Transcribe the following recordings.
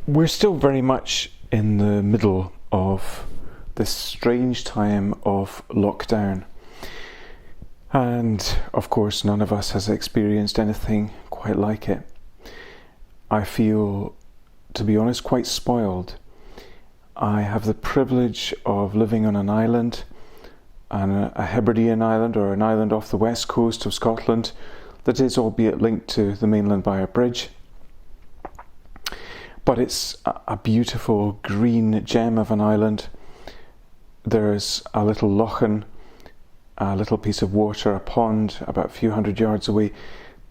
We're still very much in the middle of this strange time of lockdown. And of course, none of us has experienced anything quite like it. I feel, to be honest, quite spoiled. I have the privilege of living on an island, a Hebridean island or an island off the west coast of Scotland that is albeit linked to the mainland by a bridge. But it's a beautiful green gem of an island. There's a little lochen, a little piece of water, a pond about a few hundred yards away.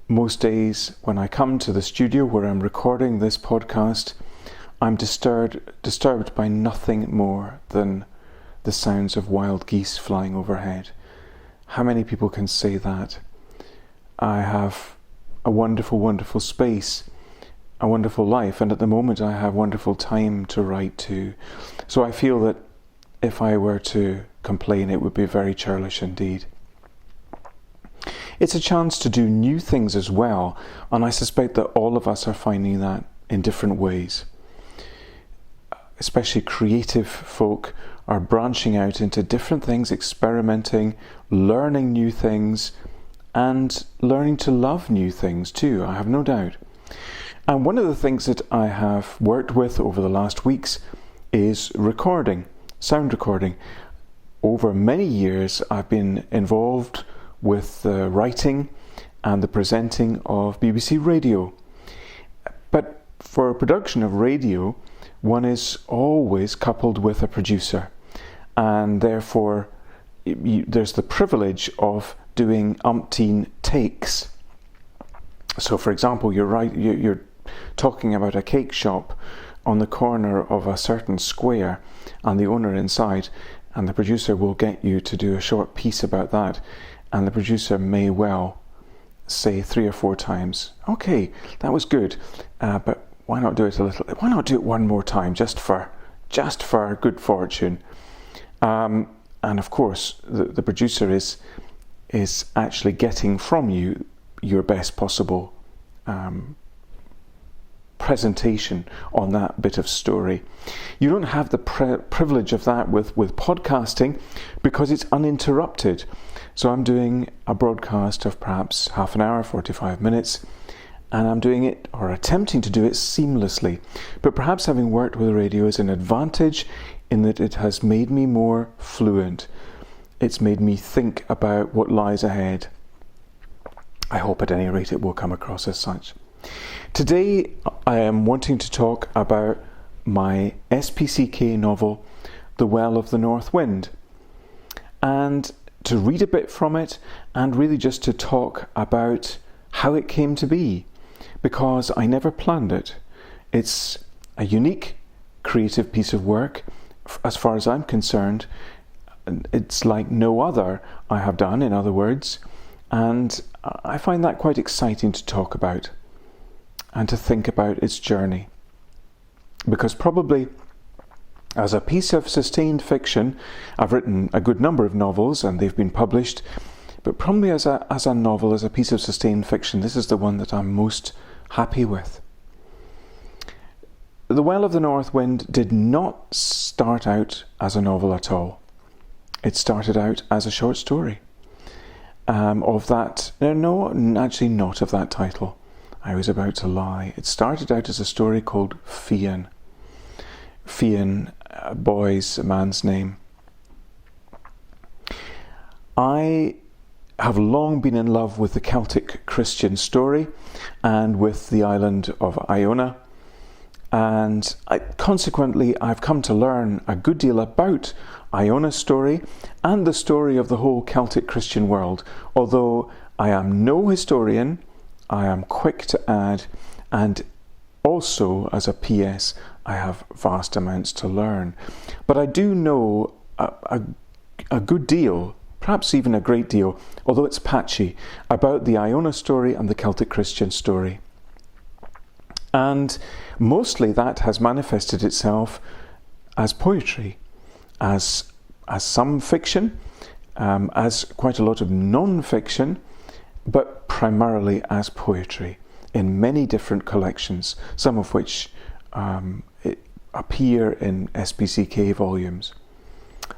Most days when I come to the studio where I'm recording this podcast, I'm disturbed by nothing more than the sounds of wild geese flying overhead. How many people can say that? I have a wonderful, wonderful space, a wonderful life, and at the moment I have wonderful time to write too. So I feel that if I were to complain, it would be very churlish indeed. It's a chance to do new things as well, and I suspect that all of us are finding that in different ways. Especially creative folk are branching out into different things, experimenting, learning new things, and learning to love new things too, I have no doubt. And one of the things that I have worked with over the last weeks is recording, sound recording. Over many years I've been involved with the writing and the presenting of BBC Radio. But for a production of radio, one is always coupled with a producer, and therefore there's the privilege of doing umpteen takes. So for example, you're talking about a cake shop on the corner of a certain square and the owner inside, and the producer will get you to do a short piece about that, and the producer may well say 3 or 4 times, okay, that was good, but why not do it one more time just for good fortune. And of course the producer is actually getting from you your best possible presentation on that bit of story. You don't have the privilege of that with podcasting because it's uninterrupted. So I'm doing a broadcast of perhaps half an hour, 45 minutes, and I'm doing it, or attempting to do it, seamlessly. But perhaps having worked with radio is an advantage in that it has made me more fluent. It's made me think about what lies ahead. I hope at any rate it will come across as such. Today I am wanting to talk about my SPCK novel, The Well of the North Wind, and to read a bit from it, and really just to talk about how it came to be, because I never planned it. It's a unique creative piece of work as far as I'm concerned. It's like no other I have done, in other words, and I find that quite exciting to talk about and to think about its journey. Because probably as a piece of sustained fiction, I've written a good number of novels and they've been published, but probably as a novel, as a piece of sustained fiction, this is the one that I'm most happy with. The Well of the North Wind did not start out as a novel at all. It started out as a short story actually not of that title. I was about to lie. It started out as a story called Fian. Fian, a man's name. I have long been in love with the Celtic Christian story and with the island of Iona, and consequently I've come to learn a good deal about Iona's story and the story of the whole Celtic Christian world. Although I am no historian, I am quick to add, and also as a PS, I have vast amounts to learn. But I do know a good deal, perhaps even a great deal, although it's patchy, about the Iona story and the Celtic Christian story. And mostly that has manifested itself as poetry, as some fiction, as quite a lot of non-fiction, but primarily as poetry in many different collections, some of which appear in SPCK volumes,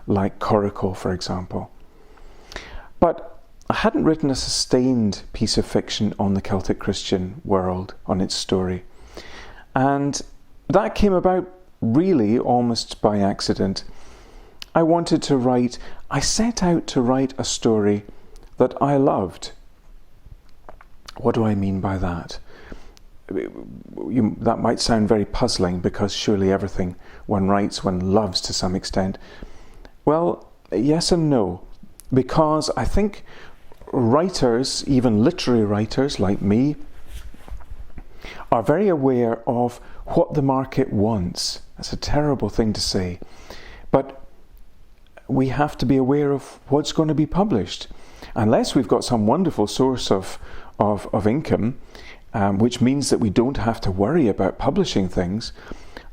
like Coracle, for example. But I hadn't written a sustained piece of fiction on the Celtic Christian world, on its story. And that came about really almost by accident. I set out to write a story that I loved. What do I mean by that? That might sound very puzzling, because surely everything one writes one loves to some extent. Well, yes and no, because I think writers, even literary writers like me, are very aware of what the market wants. That's a terrible thing to say, but we have to be aware of what's going to be published. Unless we've got some wonderful source of income, which means that we don't have to worry about publishing things,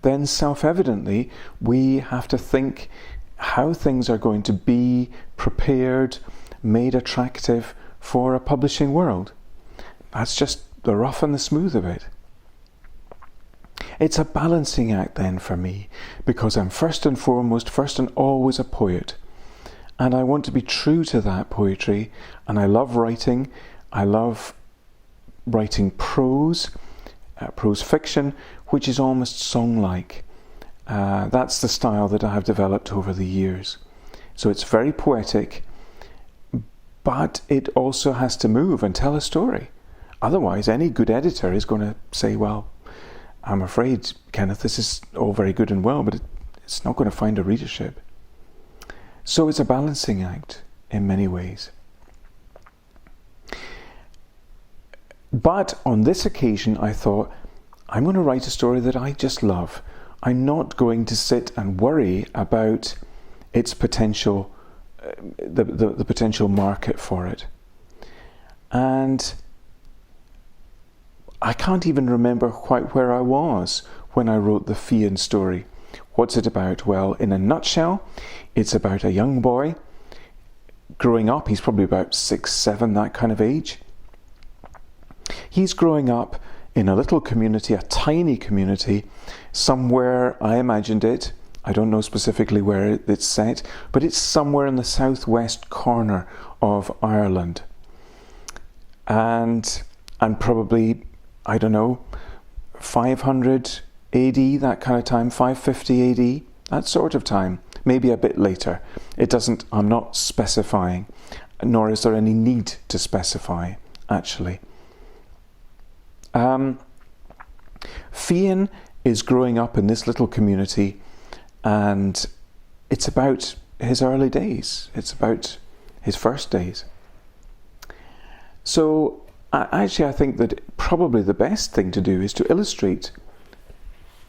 then self-evidently we have to think how things are going to be prepared, made attractive for a publishing world. That's just the rough and the smooth of it. It's a balancing act then for me, because I'm first and always a poet. And I want to be true to that poetry, and I love writing. I love writing prose fiction, which is almost song-like. That's the style that I have developed over the years. So it's very poetic, but it also has to move and tell a story. Otherwise, any good editor is going to say, well, I'm afraid, Kenneth, this is all very good and well, but it's not going to find a readership. So it's a balancing act in many ways. But on this occasion, I thought, I'm going to write a story that I just love. I'm not going to sit and worry about its potential, the potential market for it. And I can't even remember quite where I was when I wrote the Fian story. What's it about? Well, in a nutshell, it's about a young boy growing up. He's probably about 6, 7, that kind of age. He's growing up in a little community, a tiny community, somewhere, I imagined it, I don't know specifically where it's set, but it's somewhere in the southwest corner of Ireland. And probably, I don't know, 500 AD, that kind of time, 550 AD, that sort of time, maybe a bit later. I'm not specifying, nor is there any need to specify, actually. Fian is growing up in this little community, and it's about his early days. It's about his first days. So I think that probably the best thing to do is to illustrate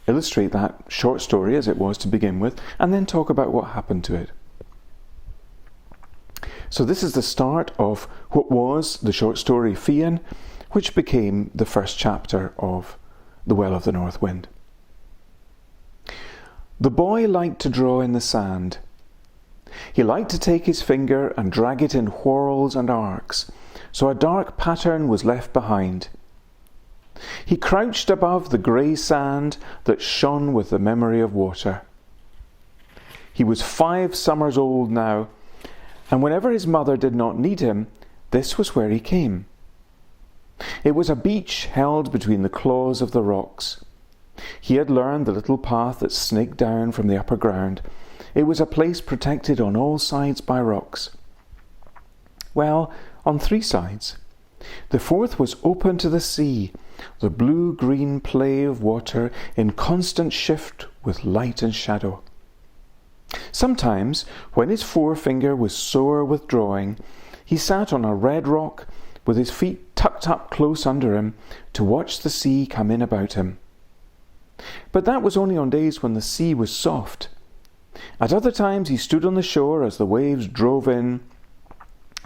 that short story as it was to begin with, and then talk about what happened to it. So this is the start of what was the short story Fian, which became the first chapter of The Well of the North Wind. The boy liked to draw in the sand. He liked to take his finger and drag it in whorls and arcs, so a dark pattern was left behind. He crouched above the grey sand that shone with the memory of water. He was 5 summers old now, and whenever his mother did not need him, this was where he came. It was a beach held between the claws of the rocks. He had learned the little path that snaked down from the upper ground. It was a place protected on all sides by rocks. Well, on 3 sides. The 4th was open to the sea, the blue-green play of water in constant shift with light and shadow. Sometimes, when his forefinger was sore with drawing, he sat on a red rock with his feet tucked up close under him to watch the sea come in about him. But that was only on days when the sea was soft. At other times he stood on the shore as the waves drove in,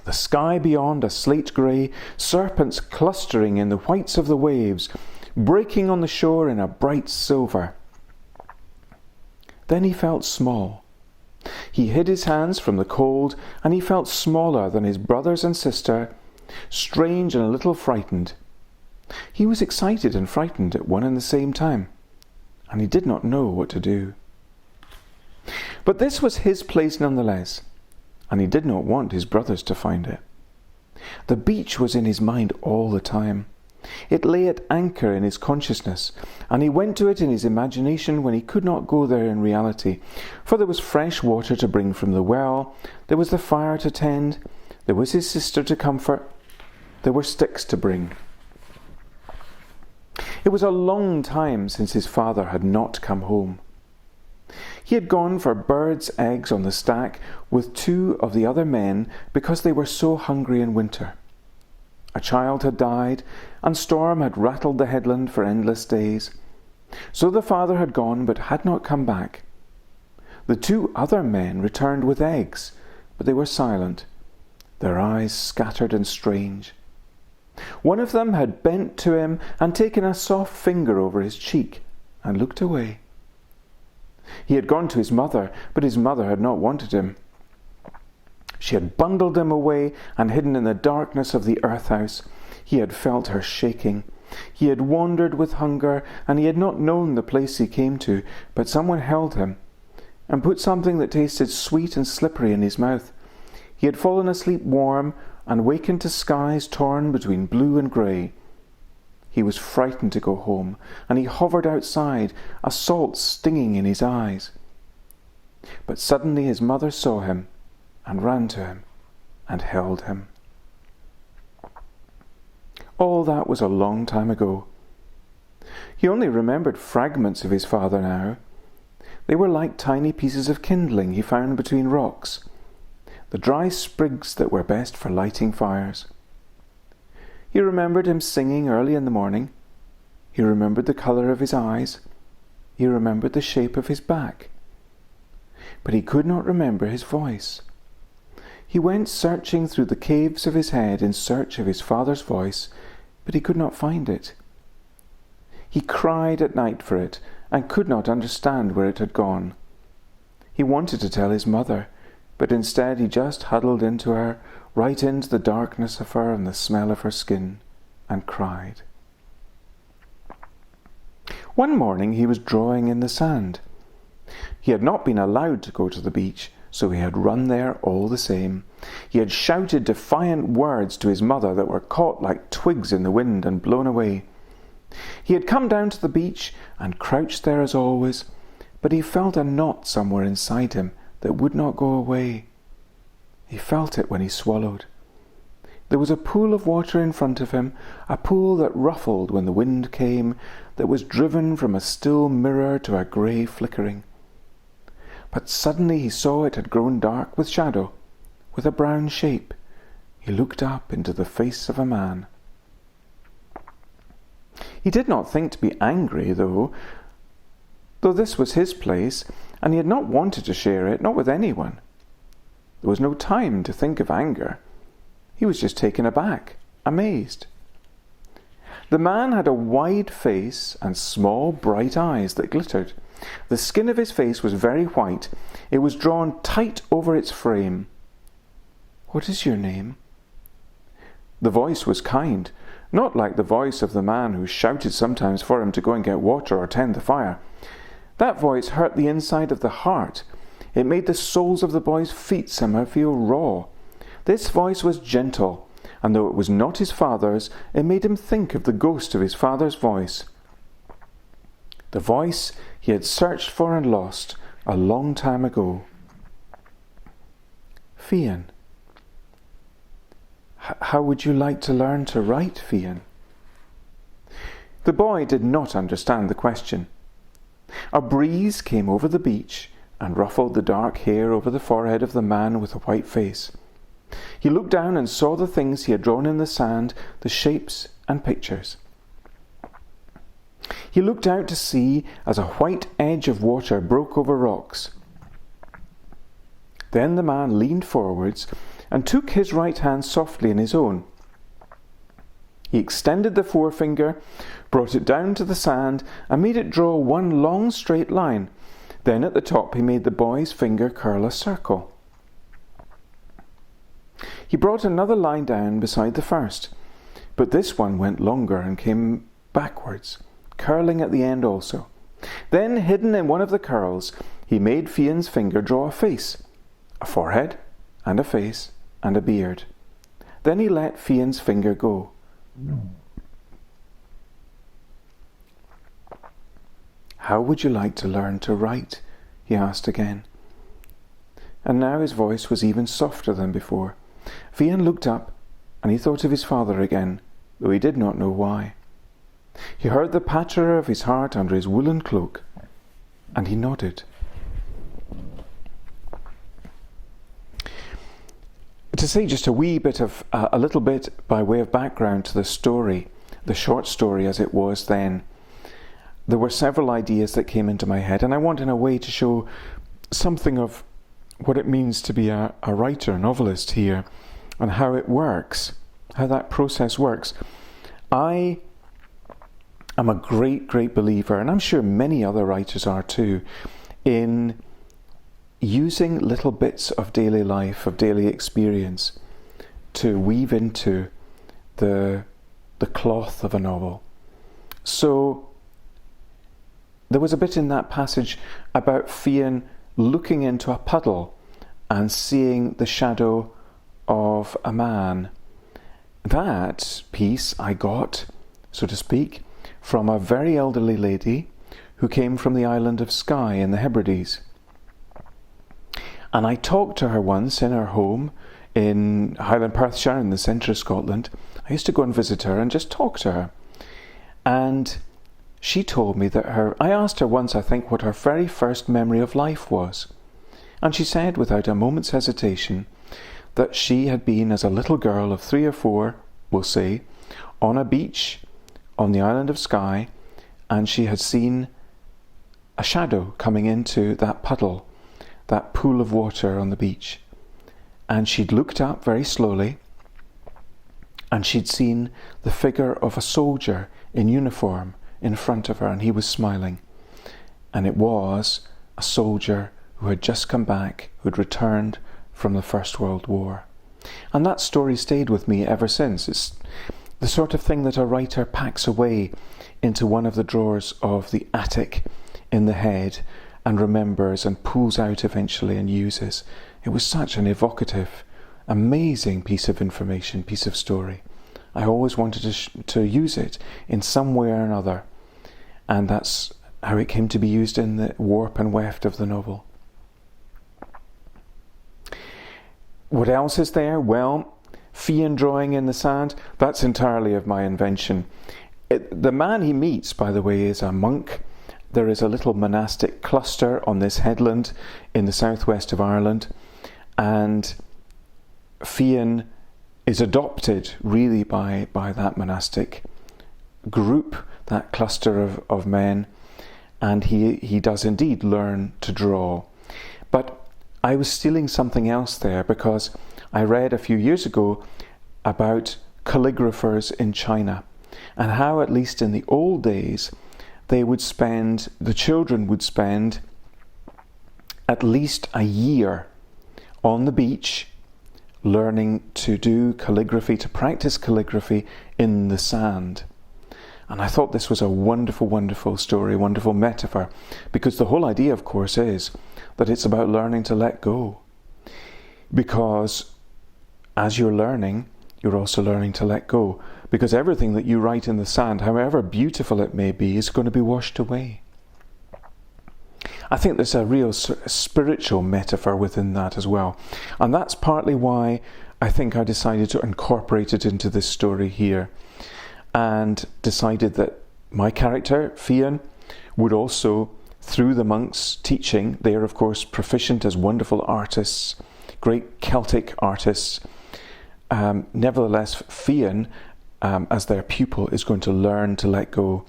the sky beyond a slate grey, serpents clustering in the whites of the waves, breaking on the shore in a bright silver. Then he felt small. He hid his hands from the cold, and he felt smaller than his brothers and sister, strange and a little frightened. He was excited and frightened at one and the same time. and he did not know what to do. But this was his place nonetheless, and he did not want his brothers to find it. The beach was in his mind all the time. It lay at anchor in his consciousness, and he went to it in his imagination when he could not go there in reality, for there was fresh water to bring from the well, there was the fire to tend, there was his sister to comfort, there were sticks to bring. It was a long time since his father had not come home. He had gone for birds' eggs on the stack with 2 of the other men because they were so hungry in winter. A child had died, and storm had rattled the headland for endless days. So the father had gone, but had not come back. The 2 other men returned with eggs, but they were silent, their eyes scattered and strange. One of them had bent to him and taken a soft finger over his cheek and looked away. He had gone to his mother, but his mother had not wanted him. She had bundled him away and hidden in the darkness of the earth house. He had felt her shaking. He had wandered with hunger, and he had not known the place he came to, but someone held him and put something that tasted sweet and slippery in his mouth. He had fallen asleep warm and wakened to skies torn between blue and grey. He was frightened to go home, and he hovered outside, a salt stinging in his eyes. But suddenly his mother saw him and ran to him and held him. All that was a long time ago. He only remembered fragments of his father now. They were like tiny pieces of kindling he found between rocks, the dry sprigs that were best for lighting fires. He remembered him singing early in the morning. He remembered the colour of his eyes. He remembered the shape of his back. But he could not remember his voice. He went searching through the caves of his head in search of his father's voice, but he could not find it. He cried at night for it and could not understand where it had gone. He wanted to tell his mother, but instead he just huddled into her, right into the darkness of her and the smell of her skin, and cried. One morning he was drawing in the sand. He had not been allowed to go to the beach, so he had run there all the same. He had shouted defiant words to his mother that were caught like twigs in the wind and blown away. He had come down to the beach and crouched there as always, but he felt a knot somewhere inside him that would not go away. He felt it when he swallowed. There was a pool of water in front of him, a pool that ruffled when the wind came, that was driven from a still mirror to a grey flickering. But suddenly he saw it had grown dark with shadow, with a brown shape. He looked up into the face of a man. He did not think to be angry, though this was his place, and he had not wanted to share it, not with anyone. There was no time to think of anger. He was just taken aback, amazed. The man had a wide face and small, bright eyes that glittered. The skin of his face was very white. It was drawn tight over its frame. "What is your name?" The voice was kind, not like the voice of the man who shouted sometimes for him to go and get water or tend the fire. That voice hurt the inside of the heart. It made the soles of the boy's feet somehow feel raw. This voice was gentle, and though it was not his father's, it made him think of the ghost of his father's voice. The voice he had searched for and lost a long time ago. "Fian. How would you like to learn to write, Fian?" The boy did not understand the question. A breeze came over the beach and ruffled the dark hair over the forehead of the man with the white face. He looked down and saw the things he had drawn in the sand, the shapes and pictures. He looked out to sea as a white edge of water broke over rocks. Then the man leaned forwards and took his right hand softly in his own. He extended the forefinger, brought it down to the sand, and made it draw one long straight line. Then at the top he made the boy's finger curl a circle. He brought another line down beside the first, but this one went longer and came backwards, curling at the end also. Then, hidden in one of the curls, he made Fionn's finger draw a face, a forehead, and a face, and a beard. Then he let Fionn's finger go. "How would you like to learn to write?" he asked again. And now his voice was even softer than before. Fionn looked up, and he thought of his father again, though he did not know why. He heard the patter of his heart under his woolen cloak, and he nodded. To say just a little bit by way of background to the story, the short story as it was then, there were several ideas that came into my head, and I want in a way to show something of what it means to be a writer, a novelist here, and how it works, how that process works. I am a great believer, and I'm sure many other writers are too, in using little bits of daily life, of daily experience, to weave into the cloth of a novel. So there was a bit in that passage about Fionn looking into a puddle and seeing the shadow of a man. That piece I got, so to speak, from a very elderly lady who came from the island of Skye in the Hebrides. And I talked to her once in her home in Highland Perthshire in the centre of Scotland. I used to go and visit her and just talk to her. And she told me that I asked her once, I think, what her very first memory of life was. And she said, without a moment's hesitation, that she had been, as a little girl of 3 or 4, we'll say, on a beach on the island of Skye, and she had seen a shadow coming into that puddle, that pool of water on the beach. And she'd looked up very slowly, and she'd seen the figure of a soldier in uniform in front of her, and he was smiling. And it was a soldier who had just come back, who had returned from the First World War. And that story stayed with me ever since. It's the sort of thing that a writer packs away into one of the drawers of the attic in the head and remembers and pulls out eventually and uses. It was such an evocative, amazing piece of information, piece of story. I always wanted to use it in some way or another, and that's how it came to be used in the warp and weft of the novel. What else is there? Well, Fionn drawing in the sand, that's entirely of my invention. The man he meets, by the way, is a monk. There is a little monastic cluster on this headland in the southwest of Ireland, and Fionn is adopted really by that monastic group, that cluster of men, and he does indeed learn to draw. But I was stealing something else there, because I read a few years ago about calligraphers in China, and how, at least in the old days, the children would spend at least a year on the beach learning to do calligraphy, to practice calligraphy in the sand. And I thought this was a wonderful, wonderful story, wonderful metaphor, because the whole idea, of course, is that it's about learning to let go. Because as you're learning, you're also learning to let go. Because everything that you write in the sand, however beautiful it may be, is going to be washed away. I think there's a real spiritual metaphor within that as well. And that's partly why I think I decided to incorporate it into this story here, and decided that my character, Fionn, would also, through the monks' teaching, they are of course proficient as wonderful artists, great Celtic artists. Nevertheless, Fionn, as their pupil, is going to learn to let go.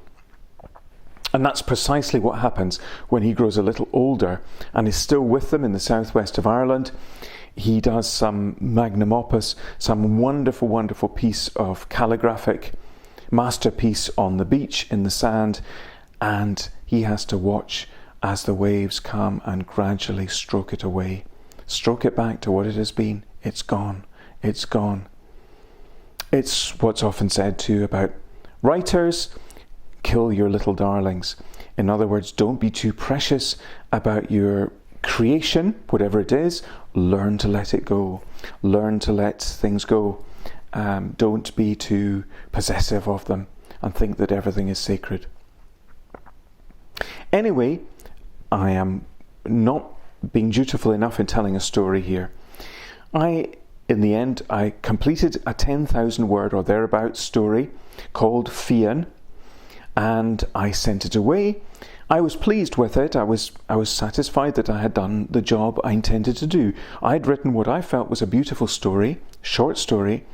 And that's precisely what happens when he grows a little older and is still with them in the southwest of Ireland. He does some magnum opus, some wonderful, wonderful piece of calligraphic masterpiece on the beach in the sand, and he has to watch as the waves come and gradually stroke it away, stroke it back to what it has been. It's gone. It's gone. It's what's often said too about writers: kill your little darlings. In other words, don't be too precious about your creation, whatever it is. Learn to let it go. Learn to let things go. Don't be too possessive of them and think that everything is sacred. Anyway, I am not being dutiful enough in telling a story here. In the end, I completed a 10,000 word or thereabouts story called Fian, and I sent it away. I was pleased with it. I was satisfied that I had done the job I intended to do. I had written what I felt was a beautiful story, short story.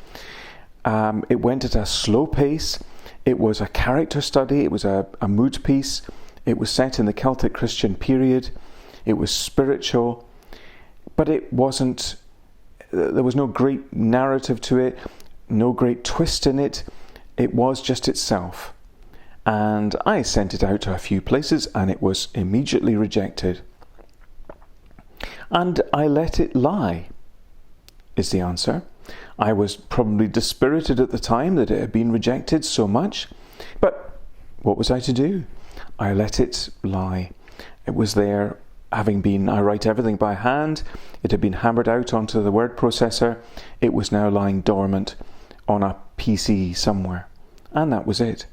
It went at a slow pace. It was a character study. It was a mood piece. It was set in the Celtic Christian period. It was spiritual, but it wasn't. There was no great narrative to it, no great twist in it. It was just itself. And I sent it out to a few places and it was immediately rejected. And I let it lie, is the answer. I was probably dispirited at the time that it had been rejected so much, but what was I to do? I let it lie. It was there. I write everything by hand. It had been hammered out onto the word processor. It was now lying dormant on a PC somewhere. And that was it.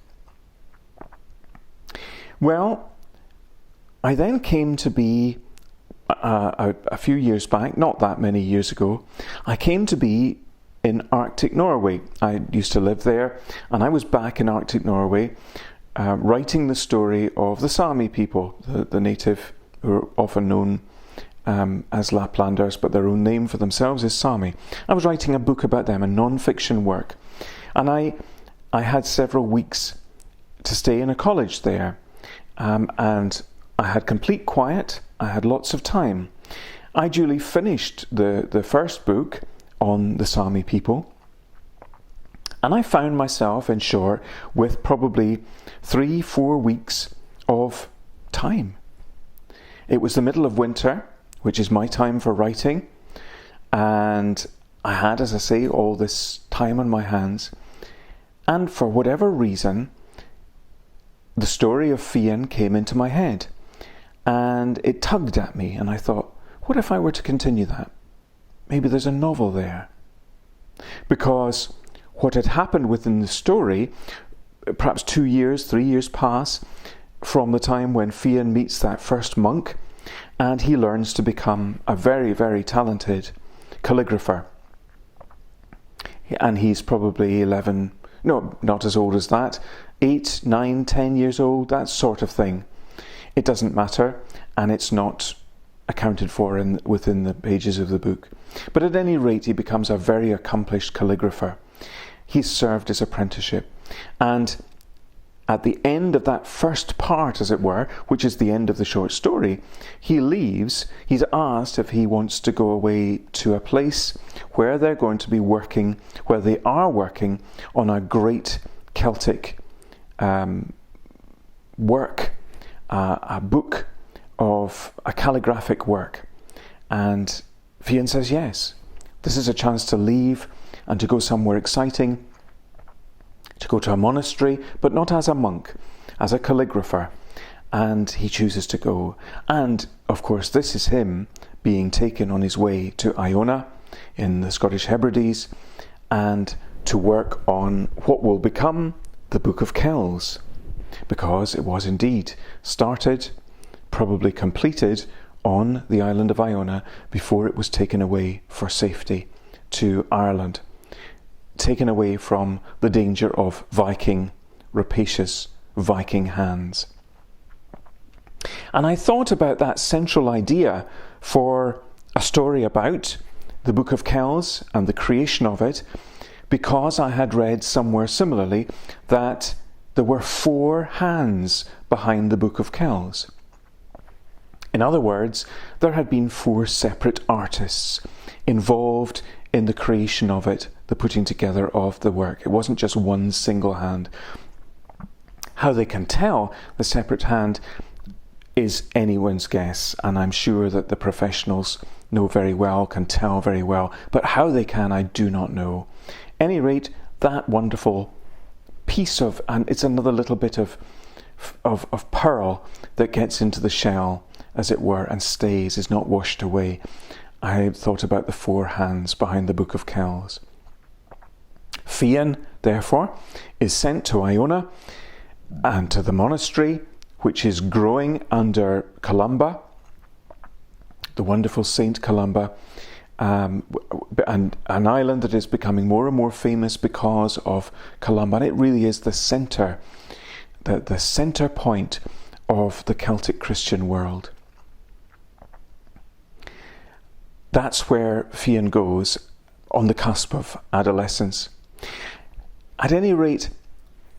Well, I then came to be, a few years back, not that many years ago, I came to be in Arctic Norway. I used to live there, and I was back in Arctic Norway writing the story of the Sami people, the native, who are often known as Laplanders, but their own name for themselves is Sami. I was writing a book about them, a non-fiction work, and I had several weeks to stay in a college there, and I had complete quiet. I had lots of time. I duly finished the first book on the Sami people, and I found myself in short with probably 3-4 weeks of time. It was the middle of winter, which is my time for writing, and I had, as I say, all this time on my hands, and for whatever reason, the story of Fian came into my head, and it tugged at me, and I thought, what if I were to continue that? Maybe there's a novel there. Because what had happened within the story, perhaps 2 years, 3 years pass, from the time when Fian meets that first monk, and he learns to become a very, very talented calligrapher. And he's probably 11, no, not as old as that, 8, 9, 10 years old, that sort of thing. It doesn't matter, and it's not accounted for within the pages of the book. But at any rate, he becomes a very accomplished calligrapher. He's served his apprenticeship, and at the end of that first part, as it were, which is the end of the short story, he leaves. He's asked if he wants to go away to a place where they're going to be working, where they are working on a great Celtic work, a book of a calligraphic work. And Fian says yes. This is a chance to leave and to go somewhere exciting, to go to a monastery, but not as a monk, as a calligrapher. And he chooses to go. And, of course, this is him being taken on his way to Iona in the Scottish Hebrides and to work on what will become the Book of Kells, because it was indeed started, probably completed, on the island of Iona before it was taken away for safety to Ireland. Taken away from the danger of rapacious Viking hands. And I thought about that central idea for a story about the Book of Kells and the creation of it, because I had read somewhere similarly that there were 4 hands behind the Book of Kells. In other words, there had been 4 separate artists involved in the creation of it, the putting together of the work. It wasn't just one single hand. How they can tell the separate hand is anyone's guess, and I'm sure that the professionals know very well, can tell very well, but how they can, I do not know. At any rate, that wonderful piece of, and it's another little bit of of pearl that gets into the shell, as it were, and stays, is not washed away. I thought about the four hands behind the Book of Kells. Fian, therefore, is sent to Iona and to the monastery, which is growing under Columba, the wonderful Saint Columba, and an island that is becoming more and more famous because of Columba. And it really is the centre point of the Celtic Christian world. That's where Fian goes on the cusp of adolescence. At any rate,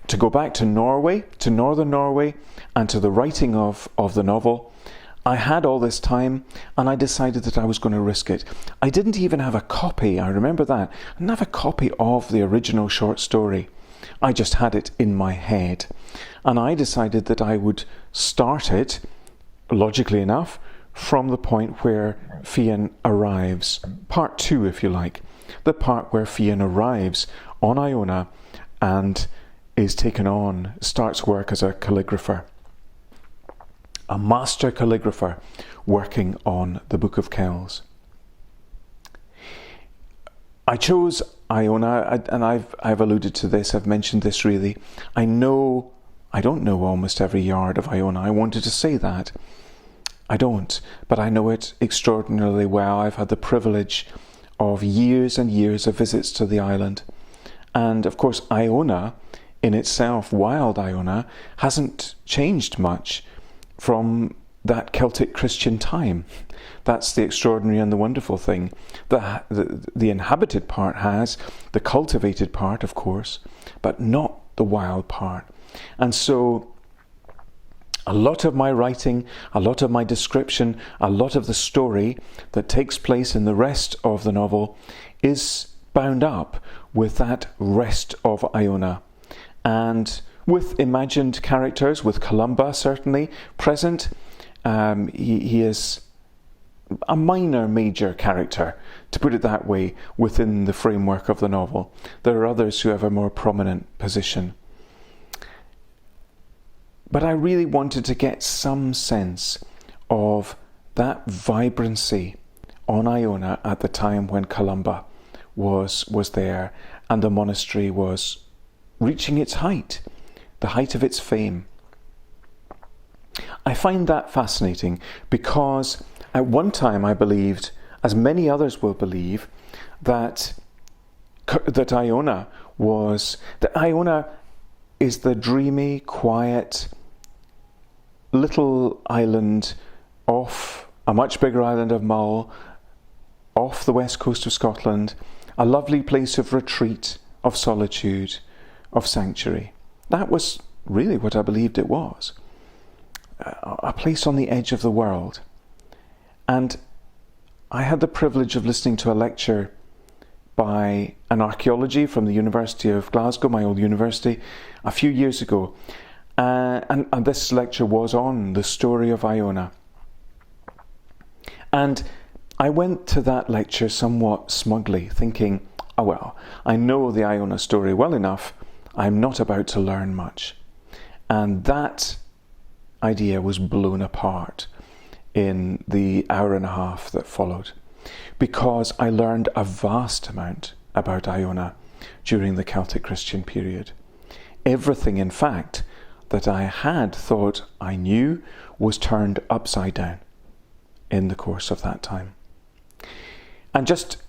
to go back to Norway, to northern Norway, and to the writing of the novel, I had all this time and I decided that I was going to risk it. I didn't even have a copy, I remember that. I didn't have a copy of the original short story. I just had it in my head. And I decided that I would start it, logically enough, from the point where Fian arrives. Part 2, if you like. The part where Fian arrives on Iona and is taken on, starts work as a calligrapher. A master calligrapher working on the Book of Kells. I chose Iona, and I've alluded to this, I've mentioned this really. I don't know almost every yard of Iona. I wanted to say that. I don't, but I know it extraordinarily well. I've had the privilege of years and years of visits to the island. And of course, Iona in itself, wild Iona, hasn't changed much from that Celtic Christian time. That's the extraordinary and the wonderful thing. The inhabited part has, the cultivated part, of course, but not the wild part. And so a lot of my writing, a lot of my description, a lot of the story that takes place in the rest of the novel is bound up with that rest of Iona, and with imagined characters, with Columba certainly present. He is a minor major character, to put it that way, within the framework of the novel. There are others who have a more prominent position. But I really wanted to get some sense of that vibrancy on Iona at the time when Columba was there and the monastery was reaching its height, the height of its fame. I find that fascinating because at one time I believed, as many others will believe, that Iona is the dreamy, quiet little island off a much bigger island of Mull, off the west coast of Scotland, a lovely place of retreat, of solitude, of sanctuary. That was really what I believed it was. A place on the edge of the world. And I had the privilege of listening to a lecture by an archaeology from the University of Glasgow, my old university, a few years ago. And this lecture was on the story of Iona. And I went to that lecture somewhat smugly, thinking, oh well, I know the Iona story well enough, I'm not about to learn much. And that idea was blown apart in the hour and a half that followed, because I learned a vast amount about Iona during the Celtic Christian period. Everything, in fact, that I had thought I knew was turned upside down in the course of that time. And just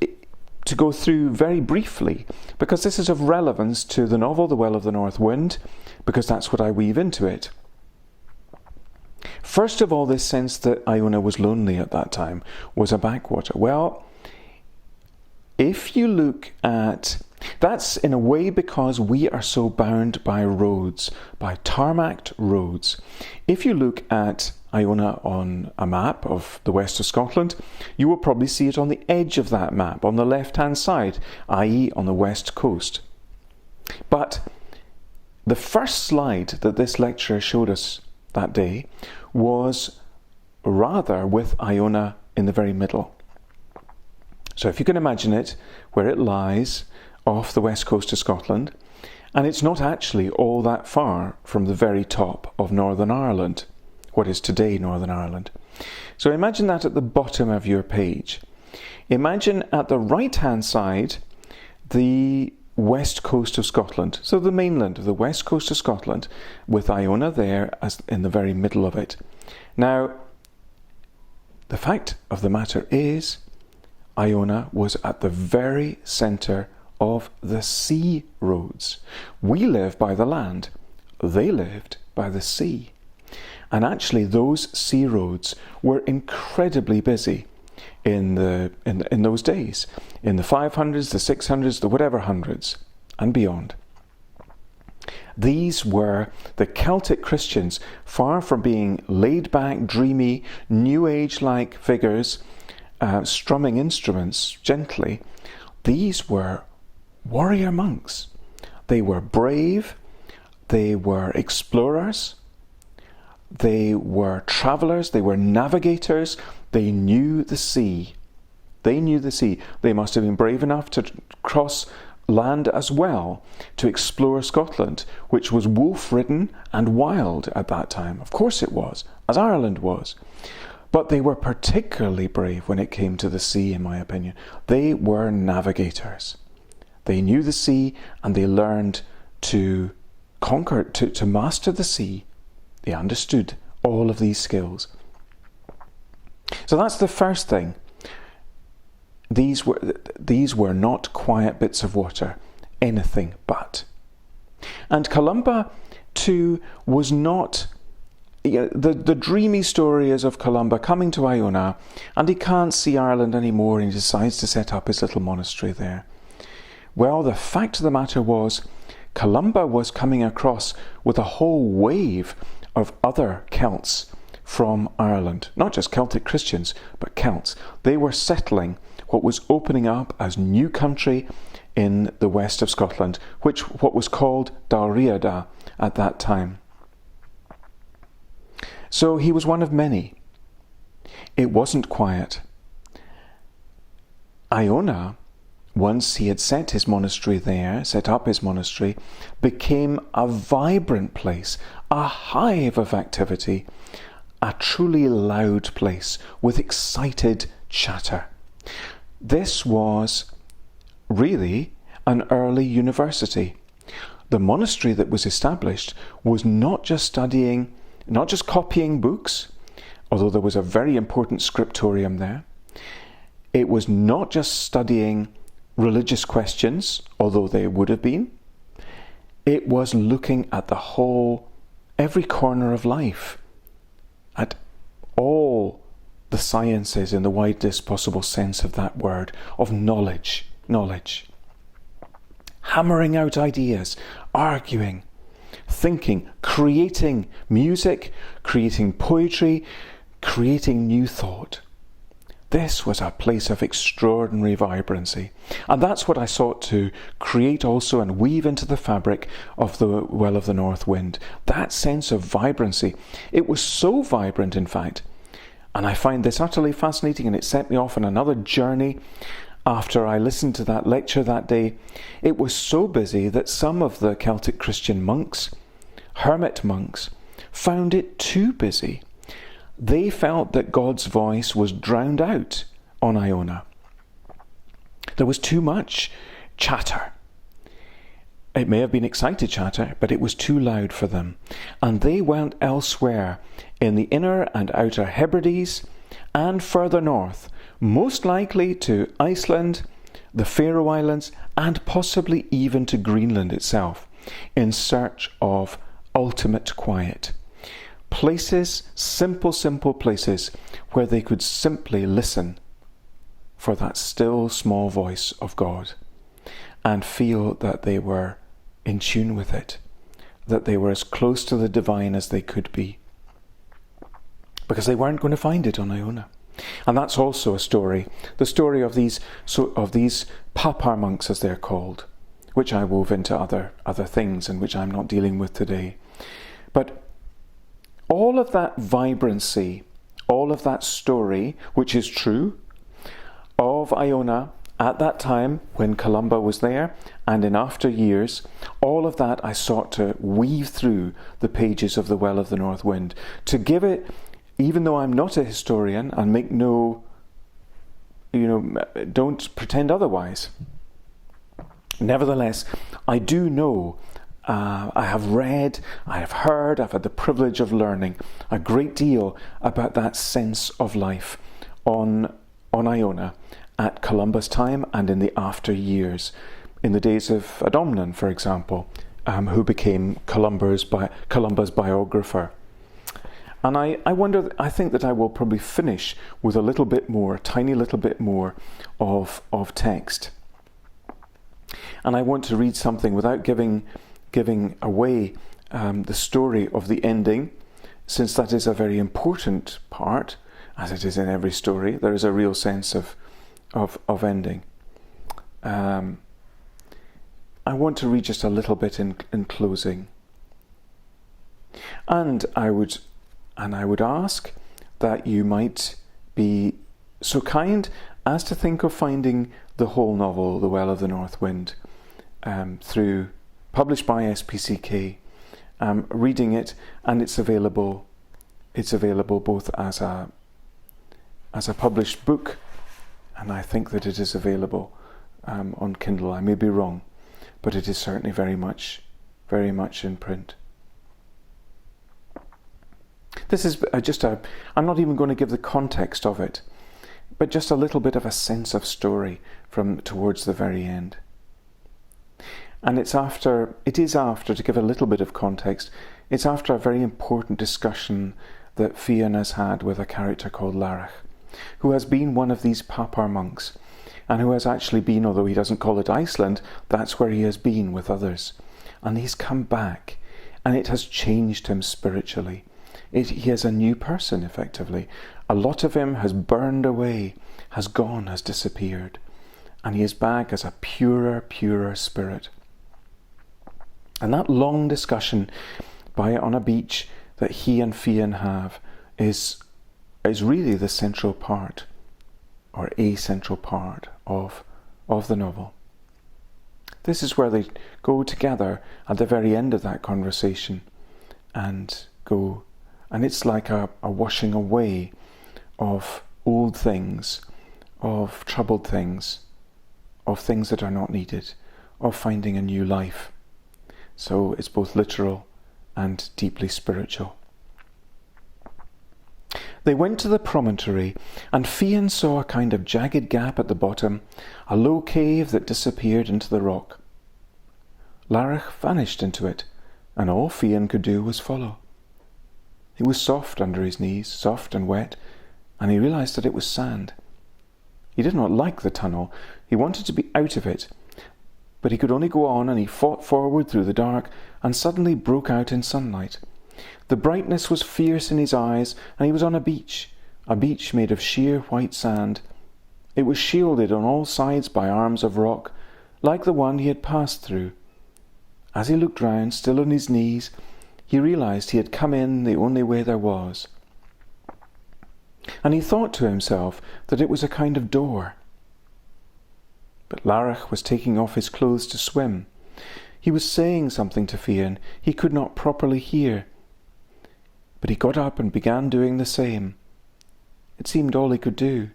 to go through very briefly, because this is of relevance to the novel The Well of the North Wind, because that's what I weave into it. First of all, this sense that Iona was lonely at that time, was a backwater. Well, if you look at... That's in a way because we are so bound by roads, by tarmacked roads. If you look at Iona on a map of the west of Scotland, you will probably see it on the edge of that map, on the left-hand side, i.e. on the west coast. But the first slide that this lecturer showed us that day was rather with Iona in the very middle. So if you can imagine it, where it lies off the west coast of Scotland, And it's not actually all that far from the very top of Northern Ireland, what is today Northern Ireland. So imagine that at the bottom of your page. Imagine at the right-hand side the west coast of Scotland, so the mainland of the west coast of Scotland, with Iona there as in the very middle of it. Now, the fact of the matter is, Iona was at the very centre of the sea roads. We live by the land, they lived by the sea. And actually those sea roads were incredibly busy in those days, in the 500s, the 600s, the whatever hundreds, and beyond. These were the Celtic Christians, far from being laid-back, dreamy, New Age-like figures, strumming instruments gently. These were warrior monks. They were brave, they were explorers, they were travellers, they were navigators. They knew the sea. They knew the sea. They must have been brave enough to cross land as well, to explore Scotland, which was wolf-ridden and wild at that time. Of course it was, as Ireland was. But they were particularly brave when it came to the sea, in my opinion. They were navigators. They knew the sea and they learned to conquer, to master the sea. They understood all of these skills. So that's the first thing. These were not quiet bits of water, anything but. And Columba too was not, the dreamy story is of Columba coming to Iona, and he can't see Ireland anymore and he decides to set up his little monastery there. Well, the fact of the matter was, Columba was coming across with a whole wave of other Celts from Ireland. Not just Celtic Christians, but Celts. They were settling what was opening up as new country in the west of Scotland, what was called Dalriada at that time. So he was one of many. It wasn't quiet. Iona, once he had set his monastery there, set up his monastery, became a vibrant place, a hive of activity, a truly loud place with excited chatter. This was really an early university. The monastery that was established was not just studying, not just copying books, although there was a very important scriptorium there. It was not just studying religious questions, although they would have been. It was looking at the whole, every corner of life, at all the sciences in the widest possible sense of that word, of knowledge. Hammering out ideas, arguing, thinking, creating music, creating poetry, creating new thought. This was a place of extraordinary vibrancy. And that's what I sought to create also and weave into the fabric of the Well of the North Wind. That sense of vibrancy. It was so vibrant, in fact, and I find this utterly fascinating, and it set me off on another journey after I listened to that lecture that day. It was so busy that some of the Celtic Christian monks, hermit monks, found it too busy. They felt that God's voice was drowned out on Iona. There was too much chatter. It may have been excited chatter, but it was too loud for them. And they went elsewhere in the inner and outer Hebrides and further north, most likely to Iceland, the Faroe Islands, and possibly even to Greenland itself, in search of ultimate quiet. Places, simple places, where they could simply listen for that still small voice of God and feel that they were in tune with it, that they were as close to the divine as they could be, because they weren't going to find it on Iona. And that's also a story, the story of these papar monks, as they're called, which I wove into other things and which I'm not dealing with today. But all of that vibrancy, all of that story, which is true, of Iona At that time, when Columba was there, and in after years, all of that I sought to weave through the pages of The Well of the North Wind, to give it, even though I'm not a historian, and make no, don't pretend otherwise. Nevertheless, I do know, I have read, I have heard, I've had the privilege of learning a great deal about that sense of life on Iona at Columba's time and in the after years, in the days of Adomnan, for example, who became Columba's biographer. And I think that I will probably finish with a little bit more, a tiny little bit more of text. And I want to read something without giving away the story of the ending, since that is a very important part, as it is in every story. There is a real sense of ending. I want to read just a little bit in closing. And I would ask that you might be so kind as to think of finding the whole novel, The Well of the North Wind, published by SPCK, reading it, and it's available both as a published book, and I think that it is available on Kindle. I may be wrong, but it is certainly very much in print. This is I'm not even going to give the context of it, but just a little bit of a sense of story from towards the very end. And it is after, to give a little bit of context, it's after a very important discussion that Fian has had with a character called Larach, who has been one of these Papar monks, and who has actually been, although he doesn't call it Iceland, that's where he has been with others. And he's come back, and it has changed him spiritually. He is a new person, effectively. A lot of him has burned away, has gone, has disappeared, and he is back as a purer spirit. And that long discussion on a beach that he and Fian have is really the central part, or a central part of the novel. This is where they go together at the very end of that conversation and it's like a washing away of old things, of troubled things, of things that are not needed, of finding a new life. So it's both literal and deeply spiritual. They went to the promontory, and Fian saw a kind of jagged gap at the bottom, a low cave that disappeared into the rock. Larach vanished into it, and all Fian could do was follow. It was soft under his knees, soft and wet, and he realized that it was sand. He did not like the tunnel. He wanted to be out of it, but he could only go on, and he fought forward through the dark and suddenly broke out in sunlight. The brightness was fierce in his eyes, and he was on a beach made of sheer white sand. It was shielded on all sides by arms of rock, like the one he had passed through. As he looked round, still on his knees, he realized he had come in the only way there was. And he thought to himself that it was a kind of door. But Larach was taking off his clothes to swim. He was saying something to Fian he could not properly hear. But he got up and began doing the same. It seemed all he could do.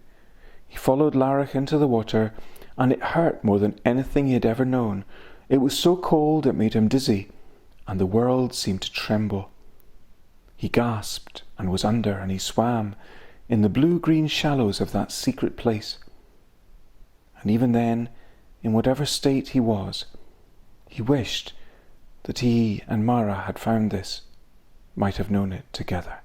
He followed Larach into the water, and it hurt more than anything he had ever known. It was so cold it made him dizzy, and the world seemed to tremble. He gasped and was under, and he swam in the blue-green shallows of that secret place. And even then, in whatever state he was, he wished that he and Mara had found this, might have known it together.